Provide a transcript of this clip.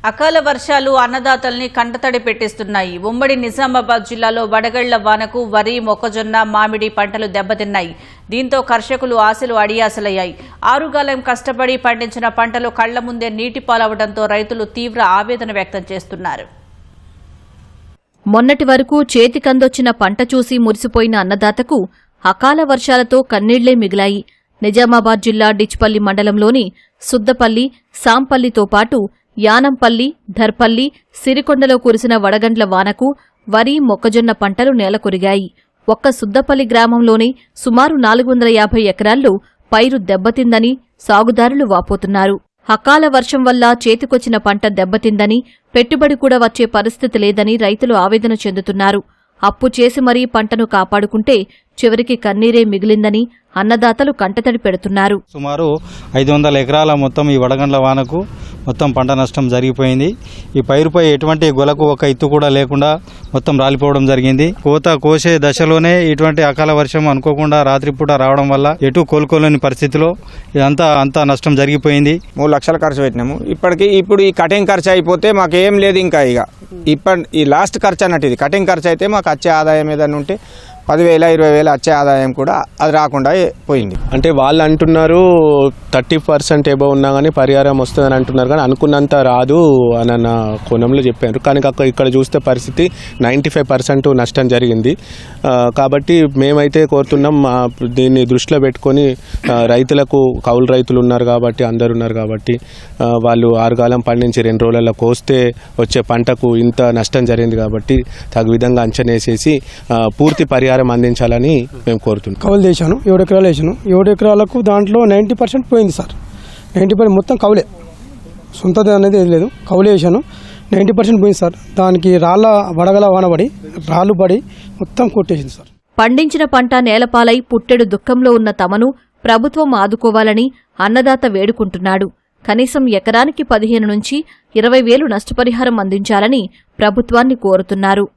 అకాల వర్షాలు అన్నదాతల్ని కంటతడి పెట్టిస్తున్నాయి. ఉమ్మడి నిజామాబాద్ జిల్లాలో వడగళ్ల వానకు వరి, మొక్కజొన్న, మామిడి పంటలు దెబ్బతిన్నాయి. దీంతో కర్షకులు ఆశలు అడియాసలయ్యాయి. ఆరుగాలం కష్టపడి పండించిన పంటలు కళ్ల ముందే నీటిపాలవడంతో రైతులు తీవ్ర ఆవేదన వ్యక్తం చేస్తున్నారు. మొన్నటి వరకు చేతికందొచ్చిన పంట చూసి మురిసిపోయిన అన్నదాతకు అకాల వర్షాలతో కన్నీళ్లే మిగిలాయి. నిజామాబాద్ జిల్లా డిచ్పల్లి మండలంలోని సుద్దపల్లి, సాంపల్లితో పాటు యానంపల్లి, ధర్పల్లి, సిరికొండలో కురిసిన వడగండ్ల వానకు వరి, మొక్కజొన్న పంటలు నేలకొరిగాయి. ఒక్క సుద్దపల్లి గ్రామంలోనే సుమారు 450 ఎకరాల్లో పైరు దెబ్బతిందని సాగుదారులు వాపోతున్నారు. అకాల వర్షం వల్ల చేతికొచ్చిన పంట దెబ్బతిందని, పెట్టుబడి కూడా వచ్చే పరిస్థితి లేదని రైతులు ఆవేదన చెందుతున్నారు. అప్పు చేసి మరీ పంటను కాపాడుకుంటే చివరికి కన్నీరే మిగిలిందని అన్నదాతలు కంటతడి పెడుతున్నారు. సుమారు 500 ఎకరాల మొత్తం ఈ వడగండ్ల వానకు మొత్తం పంట నష్టం జరిగిపోయింది. ఈ పైరుపై ఎటువంటి గొలకు ఒక ఇత్తు కూడా లేకుండా మొత్తం రాలిపోవడం జరిగింది. కోసే దశలోనే ఇటువంటి అకాల వర్షం అనుకోకుండా రాత్రిపూట రావడం వల్ల ఎటు కోలుకోలేని పరిస్థితిలో అంతా నష్టం జరిగిపోయింది. 3 లక్షలు ఖర్చు పెట్టినాము. ఇప్పుడు ఈ కటింగ్ ఖర్చు అయిపోతే మాకు ఏం లేదు. ఇంకా ఈ లాస్ట్ ఖర్చు అన్నట్టు ఇది కటింగ్ ఖర్చు అయితే మాకు వచ్చే ఆదాయం ఏదైనా ఉంటే 10,000, 20,000 వచ్చే ఆదాయం కూడా అది రాకుండా పోయింది. అంటే వాళ్ళు అంటున్నారు 30% ఎబో ఉన్నా కానీ పరిహారం వస్తుందని అంటున్నారు, కానీ అనుకున్నంత రాదు అన్న కోణంలో చెప్పారు. కానీ ఇక్కడ చూస్తే పరిస్థితి 95% నష్టం జరిగింది. కాబట్టి మేమైతే కోరుతున్నాం దీన్ని దృష్టిలో పెట్టుకొని రైతులకు, కౌలు రైతులు ఉన్నారు కాబట్టి, అందరు ఉన్నారు కాబట్టి వాళ్ళు ఆరుగాలం పండించి 2 రోజులలో కోస్తే వచ్చే పంటకు ఇంత నష్టం జరిగింది కాబట్టి తగు విధంగా అంచనేసేసి పూర్తి పరిహారం అందించాలని మేము కోరుతున్నాం. కౌలు చేశాను, 7 ఎకరాలు వేసాను. 7 ఎకరాలకు దాంట్లో 90% పోయింది సార్. 90% మొత్తం కౌలే, సొంతది అనేది ఏది లేదు. కౌలు వేసాను, 90% పోయింది సార్. దానికి వడగల వానబడి రాళ్ళు పడి మొత్తం కొట్టేసింది సార్. పండించిన పంట నేలపాలై పుట్టెడు దుఃఖంలో ఉన్న తమను ప్రభుత్వం ఆదుకోవాలని అన్నదాత వేడుకుంటున్నాడు. కనీసం ఎకరానికి 15 నుంచి 20,000 నష్టపరిహారం అందించాలని ప్రభుత్వాన్ని కోరుతున్నారు.